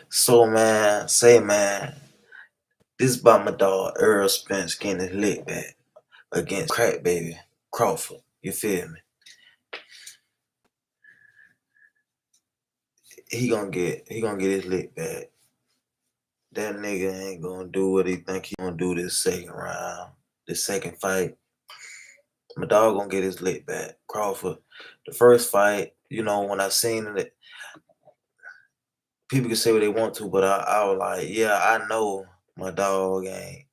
So man, this about my dog Earl Spence getting his lick back against KrackBaby Crawford. You feel me? He gonna get his lick back. That nigga ain't gonna do what he think he gonna do this second round, this second fight. My dog gonna get his lick back. Crawford. The first fight, when I seen it, people can say what they want to, but I was like, yeah, I know my dog ain't.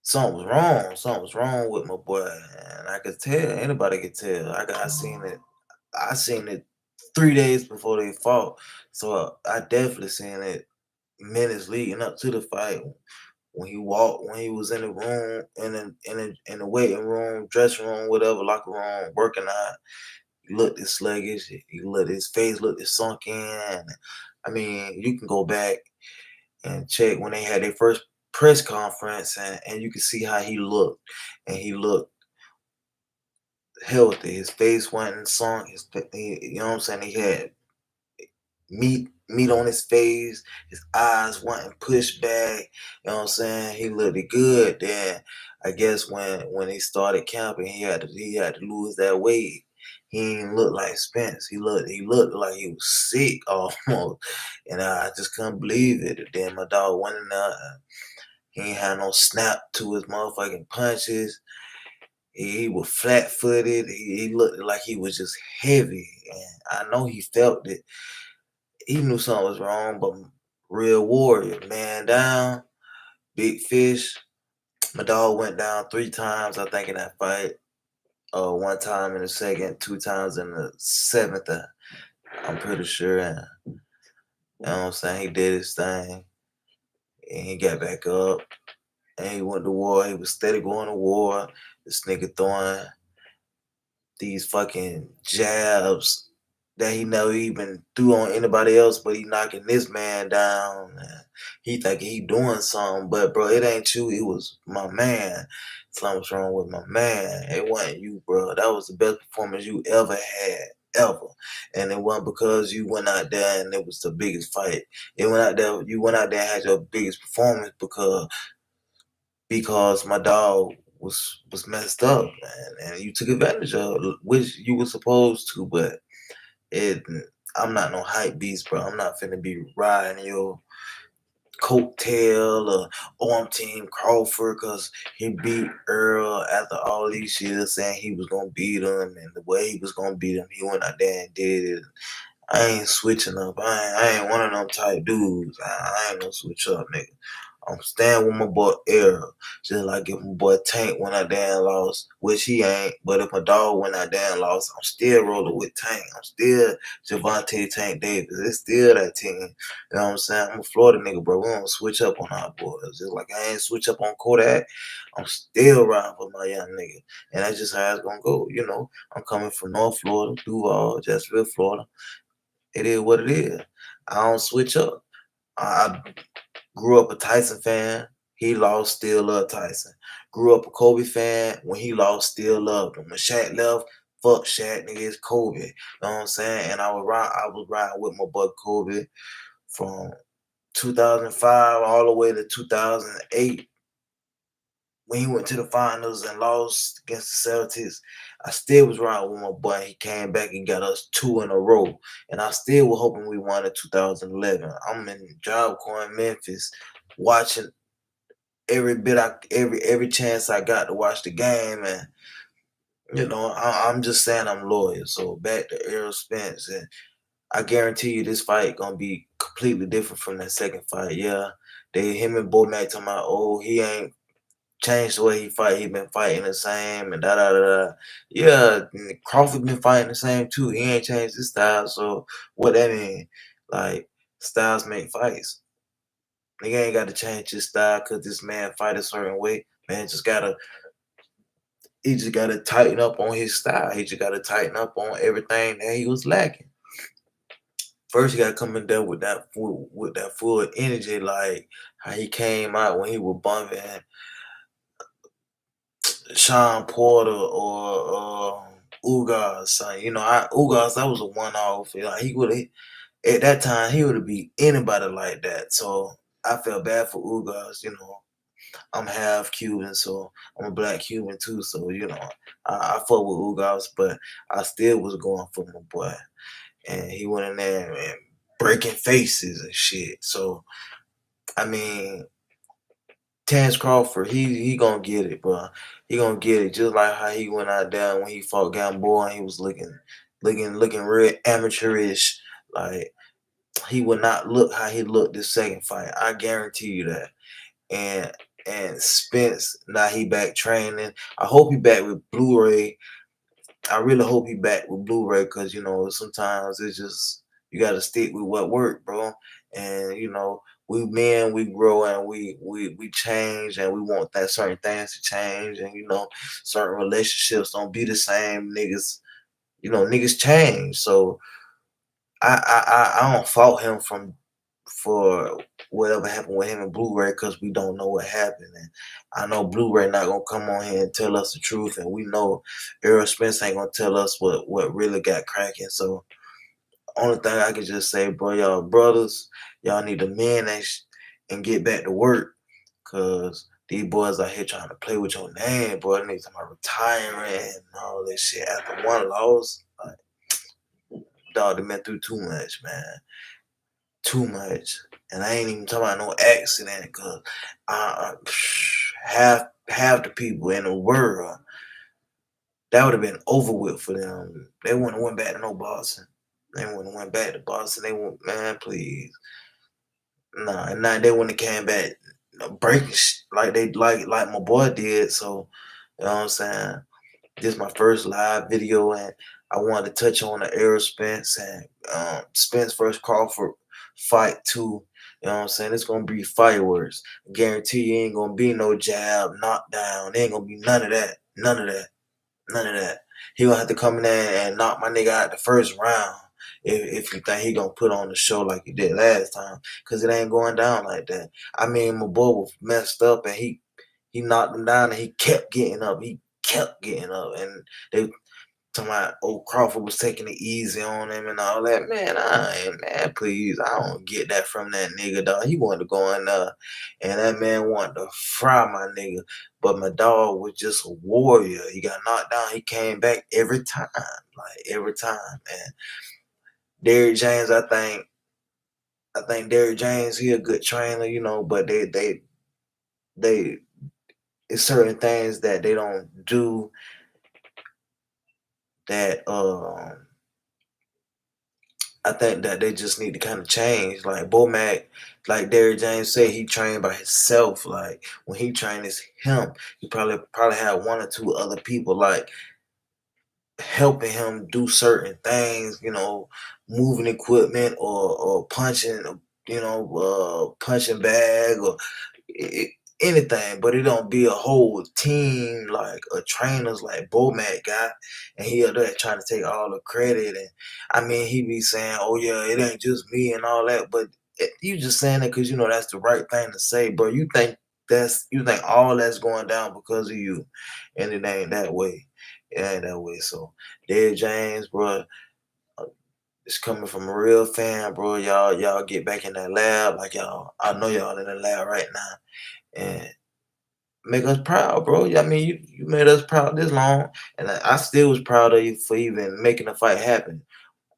Something was wrong. Something was wrong with my boy, and I could tell. Anybody could tell. I seen it. I seen it 3 days before they fought, so I definitely seen it minutes leading up to the fight. When he walked, when he was in the room, in the waiting room, dressing room, whatever, locker room, working out, he looked as sluggish. His face looked as sunk in. I mean, you can go back and check when they had their first press conference, and you can see how he looked, and he looked healthy. His face wasn't sunk. You know what I'm saying? He had meat on his face. His eyes wasn't pushed back. You know what I'm saying? He looked good. Then I guess when he started camping, he had to lose that weight. He didn't look like Spence. He looked like he was sick almost, and I just couldn't believe it. And then my dog went in there. He ain't had no snap to his motherfucking punches. He was flat footed. He looked like he was just heavy. And I know he felt it. He knew something was wrong, but real warrior, man down, big fish. My dog went down 3 times, I think, in that fight. One time in the second, 2 times in the seventh. I'm pretty sure. And, you know what I'm saying? He did his thing. And he got back up. And he went to war. He was steady going to war. This nigga throwing these fucking jabs that he never even threw on anybody else, but he knocking this man down. And he thinking he doing something, but bro, it ain't you. It was my man. Something's wrong with my man. It wasn't you, bro. That was the best performance you ever had, ever. And it wasn't because you went out there and it was the biggest fight. You went out there and had your biggest performance because my dog was messed up, man, and you took advantage of it, which you were supposed to. But it, I'm not no hype beast, bro. I'm not finna be riding your coattail or I'm Team Crawford because he beat Earl after all these years saying he was gonna beat him, and the way he was gonna beat him, he went out there and did it. I ain't switching up. I ain't one of them type dudes. I ain't no switch up, nigga. I'm staying with my boy Errol. Just like if my boy Tank went out there and lost, which he ain't. But if my dog went out there and lost, I'm still rolling with Tank. I'm still Javante Tank Davis. It's still that team. You know what I'm saying? I'm a Florida nigga, bro. We don't switch up on our boys. Just like I ain't switch up on Kodak. I'm still riding for my young nigga. And that's just how it's gonna go. I'm coming from North Florida, Duval, Jacksonville, Florida. It is what it is. I don't switch up. I grew up a Tyson fan. He lost, still love Tyson. Grew up a Kobe fan. When he lost, still loved him. When Shaq left, fuck Shaq, nigga, it's Kobe. You know what I'm saying? And I was riding with my boy Kobe from 2005 all the way to 2008. When he went to the finals and lost against the Celtics, I still was riding with my boy. He came back and got us 2 in a row. And I still was hoping we won in 2011. I'm in Job Corps in Memphis watching every chance I got to watch the game. And I'm just saying I'm loyal. So back to Errol Spence, and I guarantee you this fight gonna be completely different from that second fight. Yeah, him and Bo Mack talking about, oh, he ain't changed the way he fight. He been fighting the same and da da da da. Yeah, Crawford been fighting the same too. He ain't changed his style. So what that mean? Like, styles make fights. Nigga ain't got to change his style because this man fight a certain way. Man he just gotta tighten up on his style. He just gotta tighten up on everything that he was lacking. First, you gotta come in there with that full energy, like how he came out when he was bumping Sean Porter or Ugas. Ugas, that was a one off. Like he would have at that time he would have beat anybody like that. So I felt bad for Ugas, I'm half Cuban, so I'm a black Cuban too. So I fuck with Ugas, but I still was going for my boy, and he went in there and breaking faces and shit. So I mean, Terrence Crawford, he gonna get it, bro. He gonna get it just like how he went out there when he fought Gamboa and he was looking real amateurish. Like he would not look how he looked this second fight. I guarantee you that. And Spence, now he back training. I hope he back with Blu-ray. I really hope he back with Blu-ray because sometimes it's just you got to stick with what worked, bro. And we men, we grow and we change and we want that certain things to change and certain relationships don't be the same. Niggas change. So I don't fault him for whatever happened with him and Blu-ray because we don't know what happened. And I know Blu-ray not gonna come on here and tell us the truth, and we know Errol Spence ain't gonna tell us what really got cracking. So only thing I can just say, bro, y'all brothers, y'all need to manage and get back to work, cause these boys out here trying to play with your name, bro. They need to retiring and all this shit after one loss. Like, dog, they been through too much, man. Too much. And I ain't even talking about no accident because half the people in the world, that would have been over with for them. They wouldn't have went back to no Boston. They wouldn't have went back to Boston. They went, man, please. Nah, and now they wouldn't have came back breaking like they like my boy did. So, you know what I'm saying? This is my first live video, and I wanted to touch on the Errol Spence and Spence versus Crawford fight too. You know what I'm saying? It's gonna be fireworks. I guarantee you ain't gonna be no jab, knockdown. There ain't gonna be none of that. None of that. None of that. He gonna have to come in there and knock my nigga out the first round if you think he gonna put on the show like he did last time, cause it ain't going down like that. I mean, my boy was messed up and he knocked him down and he kept getting up. He kept getting up, and they talking about Crawford was taking it easy on him and all that. Man, please, I don't get that from that nigga, dog. He wanted to go in there, and that man wanted to fry my nigga. But my dog was just a warrior. He got knocked down. He came back every time, like every time. And Derrick James, I think Derrick James, he a good trainer, but they it's certain things that they don't do that I think that they just need to kind of change. Like Bomac, like Derrick James said, he trained by himself. Like when he trained, it's him. He probably had one or two other people like helping him do certain things, moving equipment or punching, punching bag or i- anything, but it don't be a whole team like a trainers like Bomac got, and he up there trying to take all the credit. And I mean, he be saying, "Oh yeah, it ain't just me" and all that, but you just saying that because that's the right thing to say, bro. You think all that's going down because of you, and it ain't that way. It ain't that way. So, Derrick James, bro, it's coming from a real fan, bro. Y'all get back in that lab, like y'all. I know y'all in the lab right now, and make us proud, bro. I mean, you made us proud this long, and I still was proud of you for even making the fight happen.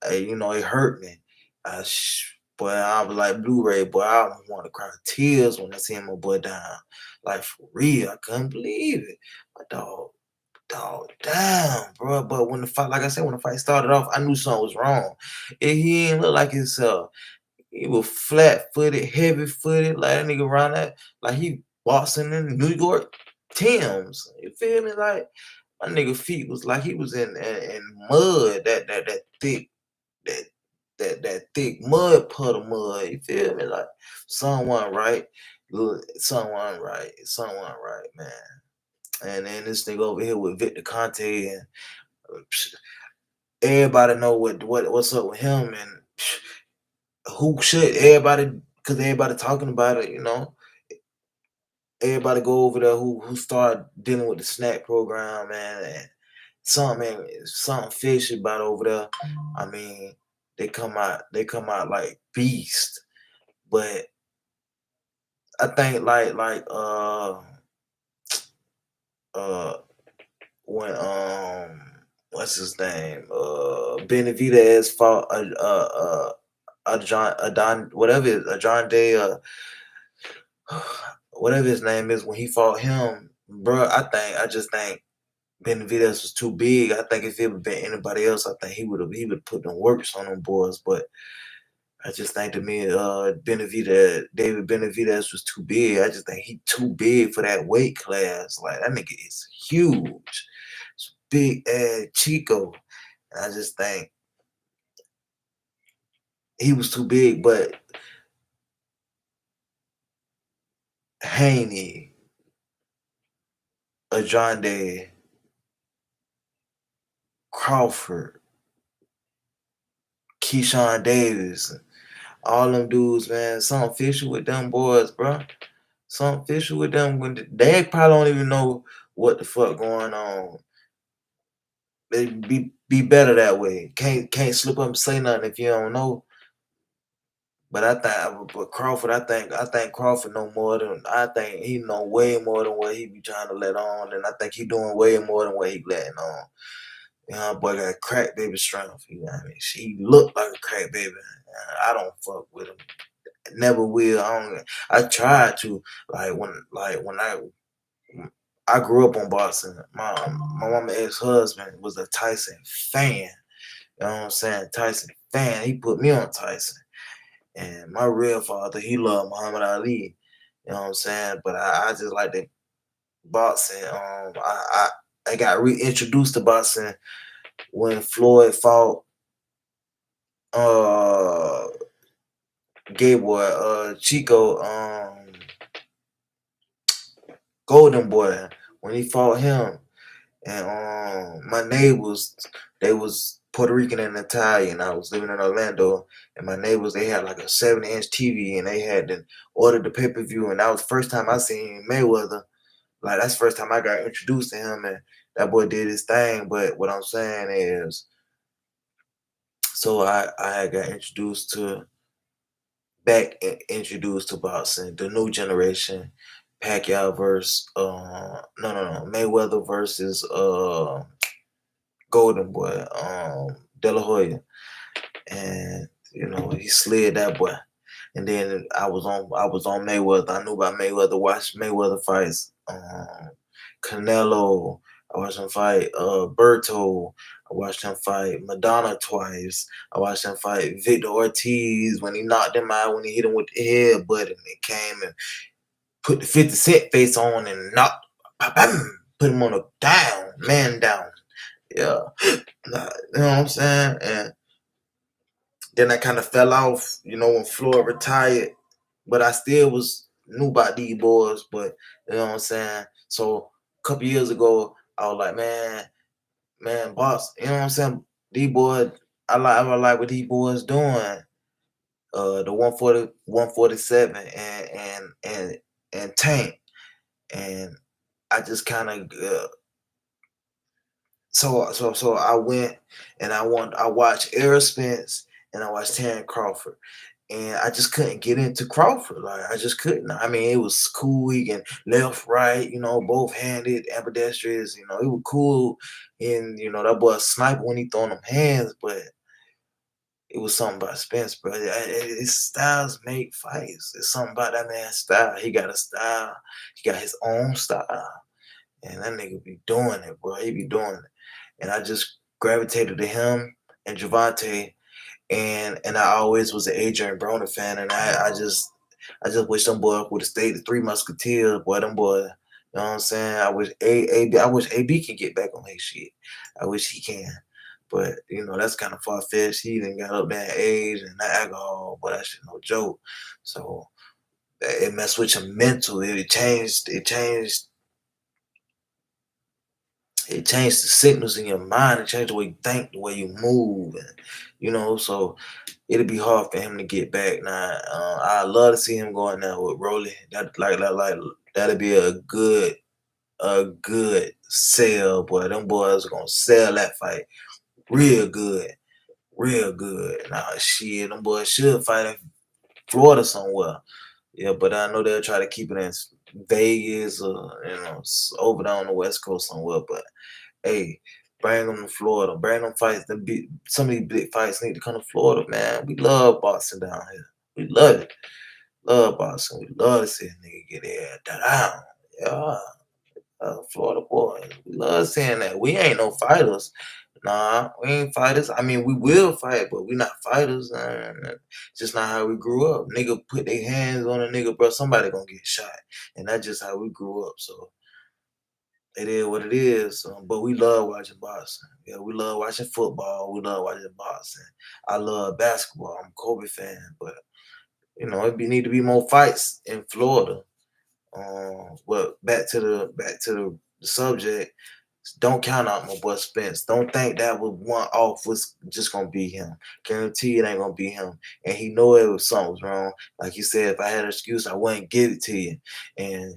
It hurt me. Boy, I was like Blu-ray, boy. I want to cry tears when I see my boy down. Like for real, I couldn't believe it. My dog, damn, bro. But when the fight, like I said, when the fight started off, I knew something was wrong. He ain't look like himself. He was flat-footed, heavy-footed, like that nigga around that, like he boxing in New York Timbs. You feel me? Like my nigga feet was like he was in mud, that thick, that that thick mud puddle mud. You feel me? Like someone right, someone right, someone right, man. And then this nigga over here with Victor Conte and everybody know what's up with him and who should everybody because everybody talking about it, everybody go over there who start dealing with the snack program, man, and something fishy about over there. I mean, they come out like beast. But I think uh when what's his name? Benavidez fought a John a Don whatever a John Day whatever his name is when he fought him, bro. I just think Benavidez was too big. I think if it would been anybody else, I think he would put them works on them boys. But I just think to me, David Benavidez was too big. I just think he too big for that weight class. Like that nigga is huge. It's big ass Chico. And I just think he was too big. But Haney, Ajonde, Crawford, Keyshawn Davis, all them dudes, man, something fishy with them boys, bro. Something fishy with them when they probably don't even know what the fuck going on. They be better that way. Can't slip up and say nothing if you don't know. But Crawford, I think Crawford know more than I think he know way more than what he be trying to let on, and I think he doing way more than what he letting on. You know, boy got crack baby strength. You know what I mean? She look like a crack baby. I don't fuck with him. Never will. I tried to when I grew up on boxing. My mama ex-husband was a Tyson fan. You know what I'm saying? Tyson fan. He put me on Tyson. And my real father, he loved Muhammad Ali. You know what I'm saying? But I just like the boxing. I got reintroduced to boxing when Floyd fought uh gay boy, Chico, Golden Boy, when he fought him. And my neighbors, they was Puerto Rican and Italian. I was living in Orlando, and my neighbors, they had like a 7-inch TV, and they had to order the pay-per-view, and that was the first time I seen Mayweather. Like that's the first time I got introduced to him, and that boy did his thing. But what I'm saying is, so I got introduced to boxing, the new generation, Pacquiao versus no Mayweather versus Golden Boy, De La Hoya, and he slid that boy. And then I was on Mayweather. I knew about Mayweather. Watched Mayweather fights. Canelo. I watched him fight Berto. I watched him fight Madonna twice. I watched him fight Victor Ortiz when he knocked him out when he hit him with the headbutt and it came and put the 50 Cent face on and knocked, put him on a man down. Yeah, you know what I'm saying? And then I kind of fell off, when Floyd retired. But I still knew about these boys. But you know what I'm saying? So a couple years ago, I was like, man, boss, you know what I'm saying? These boys, I like what these boys doing. The 140, 147, and Tank, and I just kind of so I went and I watched Errol Spence and I watched Terrence Crawford. And I just couldn't get into Crawford. Like I just couldn't. I mean, it was cool. He can left, right, both handed, ambidextrous. It was cool. And that boy a sniper when he throwing them hands, but it was something about Spence, bro. His styles make fights. It's something about that man's style. He got a style. He got his own style. And that nigga be doing it, bro. He be doing it. And I just gravitated to him and Javante, and I always was an Adrian Broner fan, and I just wish them boys would have stayed the Three Musketeers, boy. Them boys, you know what I'm saying? I wish AB can get back on his shit. I wish he can, but that's kind of far fetched. He done got up there in age and that alcohol, but that shit no joke. So it messed with your mental. It changed. It changed the signals in your mind. It changed the way you think, the way you move, and so it'll be hard for him to get back. Now, I love to see him going there with Rolly. That'll be a good sell, boy. Them boys are gonna sell that fight real good. real good. Nah, shit, them boys should fight in Florida somewhere. Yeah, but I know they'll try to keep it in Vegas or over down on the West Coast somewhere. But hey, bring them to Florida. Bring them fights. Some of these big fights need to come to Florida, man. We love boxing down here. We love it. Love boxing. We love to see a nigga get there down. Yeah. Florida boys. We love seeing that. We ain't no fighters. Nah, we ain't fighters. I mean, we will fight, but we not fighters. Just not how we grew up. Nigga put their hands on a nigga, bro. Somebody gonna get shot, and that's just how we grew up. So it is what it is. But we love watching boxing. Yeah, we love watching football. We love watching boxing. I love basketball. I'm a Kobe fan, but need to be more fights in Florida. But back to the subject. Don't count out my boy Spence. Don't think that was one off was just gonna be him. Guarantee it ain't gonna be him. And he know it was something was wrong. Like you said, if I had an excuse, I wouldn't give it to you. And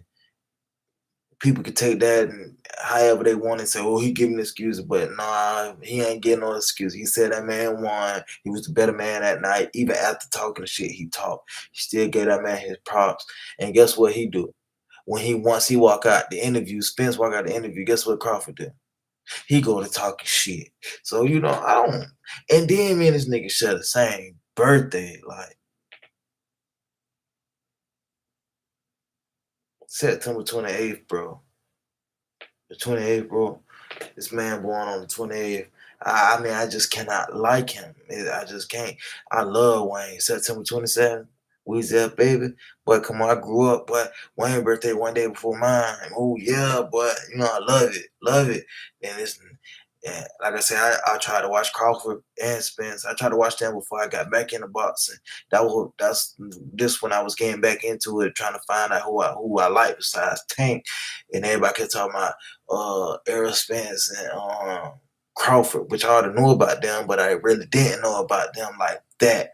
people could take that and however they want and say, "Oh, he giving excuses," but nah, he ain't getting no excuse. He said that man won. He was the better man that night. Even after talking the shit he talked, he still gave that man his props. And guess what he do? When once he walk out the interview, Spence walk out the interview, guess what Crawford did? He go to talking shit. So, I don't. And then me and this nigga share the same birthday, like September 28th, bro. The 28th, bro. This man born on the 28th. I mean, I just cannot like him. I just can't. I love Wayne. September 27th. Weezy baby. Boy, come on, I grew up, but Wayne's birthday one day before mine. Oh, yeah, boy. I love it. Love it. And it's, yeah, like I said, I tried to watch Crawford and Spence. I tried to watch them before I got back into boxing. That's this when I was getting back into it, trying to find out who I like besides Tank. And everybody kept talking about Errol Spence and Crawford, which I already knew about them, but I really didn't know about them like that.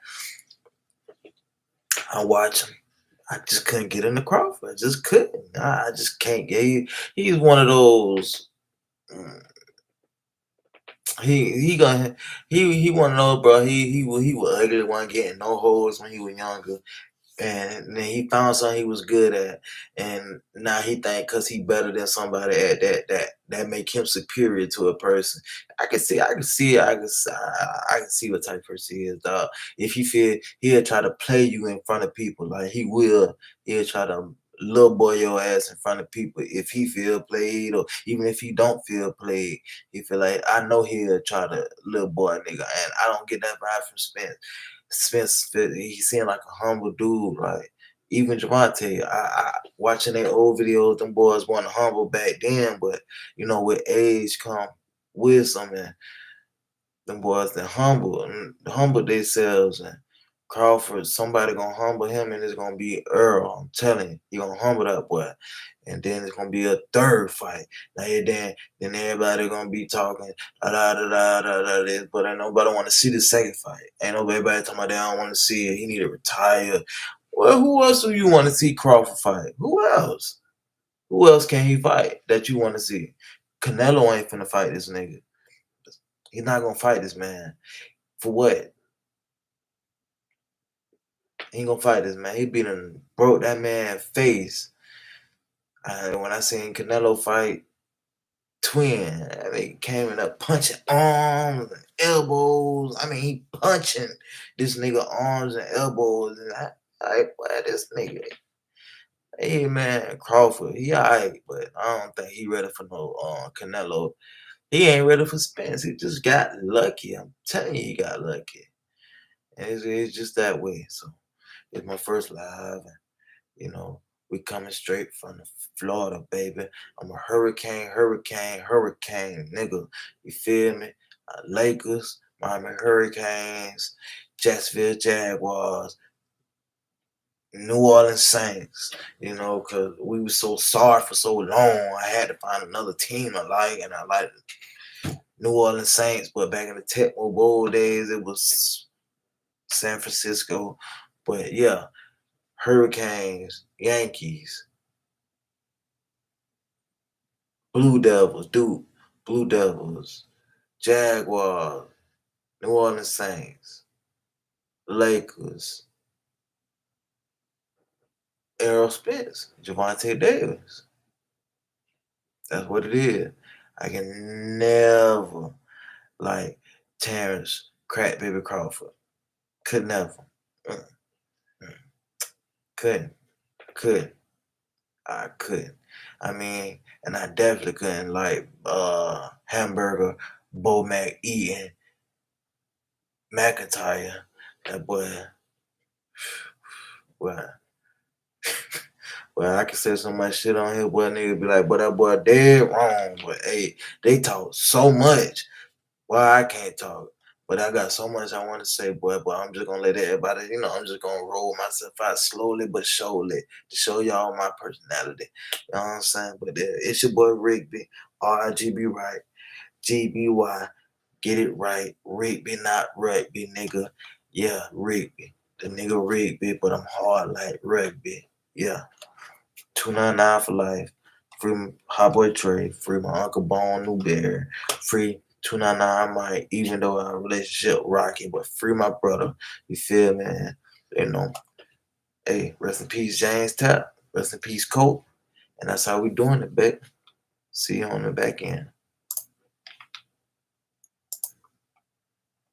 I watch him. I just couldn't get into Crawford. I just couldn't. I just can't get. He's one of those. He one of those, bro. He was ugly one, getting no holes when he was younger. And then he found something he was good at, and now he think because he better than somebody at that make him superior to a person. I can see what type of person he is, dog. If he feel he'll try to play you in front of people, like he'll try to little boy your ass in front of people if he feel played, or even if he don't feel played, he feel like I know he'll try to little boy nigga, and I don't get that vibe from Spence. Spence, he seemed like a humble dude. Like even Javante, I watching their old videos, them boys weren't humble back then, but with age come wisdom, and them boys that humble themselves. And Crawford, somebody gonna humble him, and it's gonna be Earl. I'm telling you, he gonna humble that boy. And then it's gonna be a third fight. Now then everybody gonna be talking da da da da da da this, but ain't nobody want to see the second fight. Ain't nobody talking about they don't want to see it. He need to retire. Well, who else do you want to see Crawford fight? Who else? Who else can he fight that you want to see? Canelo ain't finna fight this nigga. He's not gonna fight this man. For what? He ain't gonna fight this man. He broke that man's face. When I seen Canelo fight Twin, I mean, came in up punching arms and elbows. I mean, he punching this nigga arms and elbows, and this nigga. Hey man, Crawford, he alright, but I don't think he ready for no Canelo. He ain't ready for Spence. He just got lucky. I'm telling you, he got lucky, and it's just that way. So it's my first live. You know, we coming straight from the Florida, baby. I'm a hurricane, nigga. You feel me? Lakers, Miami Hurricanes, Jacksonville Jaguars, New Orleans Saints. Because we were so sorry for so long. I had to find another team I like, and I like New Orleans Saints. But back in the Tecmo Bowl days, it was San Francisco. But yeah, Hurricanes, Yankees, Blue Devils, Duke, Blue Devils, Jaguars, New Orleans Saints, Lakers, Errol Spence, Javante Davis. That's what it is. I can never like Terrence KrackBaby Crawford. Could never. Mm, mm. Couldn't. Couldn't. I couldn't. I mean, and I definitely couldn't like Hamburger, Bo Mac eating McIntyre. That boy, well, well, I can say so much shit on here, boy. Nigga be like, but that boy dead wrong. But hey, they talk so much. Well, I can't talk. But I got so much I want to say, boy. But I'm just gonna let everybody, I'm just gonna roll myself out slowly but surely to show y'all my personality. You know what I'm saying? But it's your boy Rigby, RIGB right, GBY. Get it right. Rigby, not rugby, nigga. Yeah, Rigby. The nigga Rigby, but I'm hard like rugby. Yeah. 299 for life. Free my Hot Boy Trey. Free my Uncle Bone Newberry. Free 299 Mike, even though our relationship rocky, but free my brother. You feel me? Man? You know. Hey, rest in peace, James Tap. Rest in peace, Colt. And that's how we doing it, babe. See you on the back end.